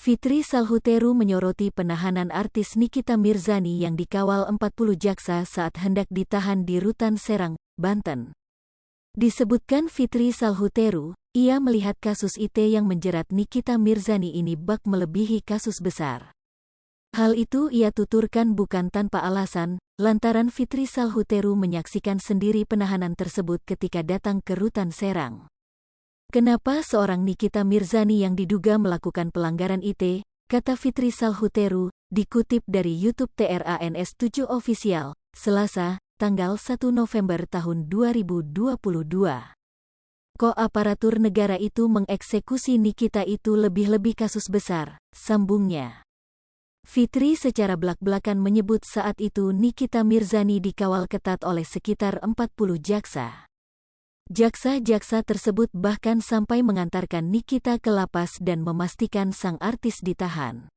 Fitri Salhuteru menyoroti penahanan artis Nikita Mirzani yang dikawal 40 jaksa saat hendak ditahan di Rutan Serang, Banten. Disebutkan Fitri Salhuteru, ia melihat kasus IT yang menjerat Nikita Mirzani ini bak melebihi kasus besar. Hal itu ia tuturkan bukan tanpa alasan, lantaran Fitri Salhuteru menyaksikan sendiri penahanan tersebut ketika datang ke Rutan Serang. Kenapa seorang Nikita Mirzani yang diduga melakukan pelanggaran IT, kata Fitri Salhuteru, dikutip dari YouTube TRANS 7 Official, Selasa, tanggal 1 November tahun 2022. Kok aparatur negara itu mengeksekusi Nikita itu lebih-lebih kasus besar, sambungnya. Fitri secara belak-belakan menyebut saat itu Nikita Mirzani dikawal ketat oleh sekitar 40 jaksa. Jaksa-jaksa tersebut bahkan sampai mengantarkan Nikita ke lapas dan memastikan sang artis ditahan.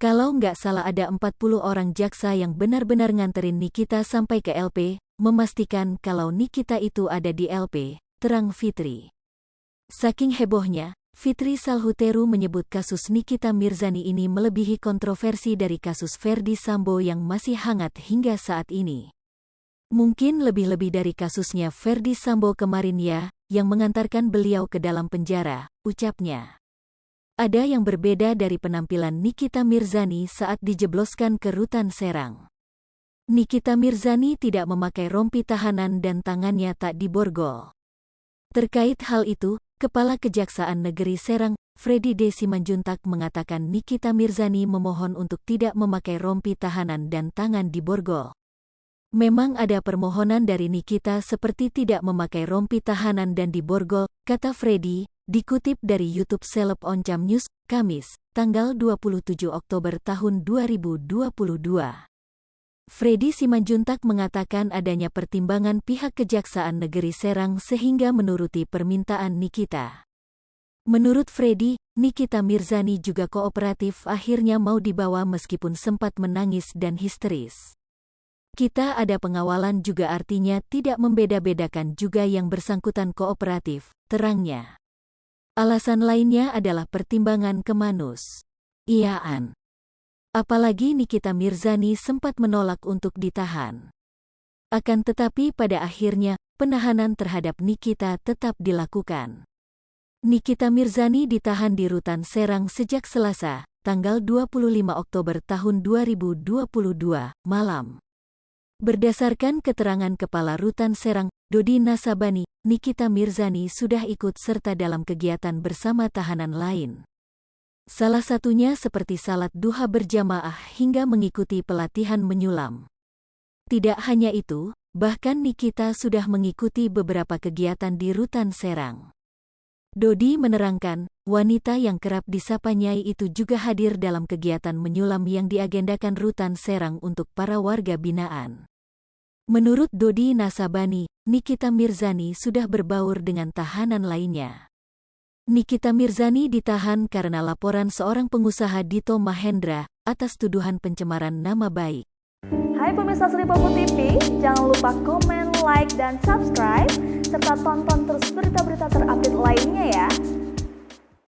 Kalau nggak salah ada 40 orang jaksa yang benar-benar nganterin Nikita sampai ke LP, memastikan kalau Nikita itu ada di LP, terang Fitri. Saking hebohnya, Fitri Salhuteru menyebut kasus Nikita Mirzani ini melebihi kontroversi dari kasus Ferdy Sambo yang masih hangat hingga saat ini. Mungkin lebih-lebih dari kasusnya Ferdy Sambo kemarin ya, yang mengantarkan beliau ke dalam penjara, ucapnya. Ada yang berbeda dari penampilan Nikita Mirzani saat dijebloskan ke Rutan Serang. Nikita Mirzani tidak memakai rompi tahanan dan tangannya tak diborgol. Terkait hal itu, Kepala Kejaksaan Negeri Serang, Freddy D. Simanjuntak mengatakan Nikita Mirzani memohon untuk tidak memakai rompi tahanan dan tangan diborgol. Memang ada permohonan dari Nikita seperti tidak memakai rompi tahanan dan diborgol, kata Freddy, dikutip dari YouTube Seleb Oncam News, Kamis, tanggal 27 Oktober tahun 2022. Freddy Simanjuntak mengatakan adanya pertimbangan pihak Kejaksaan Negeri Serang sehingga menuruti permintaan Nikita. Menurut Freddy, Nikita Mirzani juga kooperatif akhirnya mau dibawa meskipun sempat menangis dan histeris. Kita ada pengawalan juga artinya tidak membeda-bedakan juga yang bersangkutan kooperatif, terangnya. Alasan lainnya adalah pertimbangan kemanusiaan. Apalagi Nikita Mirzani sempat menolak untuk ditahan. Akan tetapi pada akhirnya, penahanan terhadap Nikita tetap dilakukan. Nikita Mirzani ditahan di Rutan Serang sejak Selasa, tanggal 25 Oktober tahun 2022, malam. Berdasarkan keterangan Kepala Rutan Serang, Dodi Nasabani, Nikita Mirzani sudah ikut serta dalam kegiatan bersama tahanan lain. Salah satunya seperti salat duha berjamaah hingga mengikuti pelatihan menyulam. Tidak hanya itu, bahkan Nikita sudah mengikuti beberapa kegiatan di Rutan Serang. Dodi menerangkan, wanita yang kerap disapa Nyai itu juga hadir dalam kegiatan menyulam yang diagendakan Rutan Serang untuk para warga binaan. Menurut Dodi Nasabani, Nikita Mirzani sudah berbaur dengan tahanan lainnya. Nikita Mirzani ditahan karena laporan seorang pengusaha Dito Mahendra atas tuduhan pencemaran nama baik. Hai pemirsa Sri Popo TV, jangan lupa komen, like, dan subscribe, serta tonton terus berita-berita terupdate lainnya ya.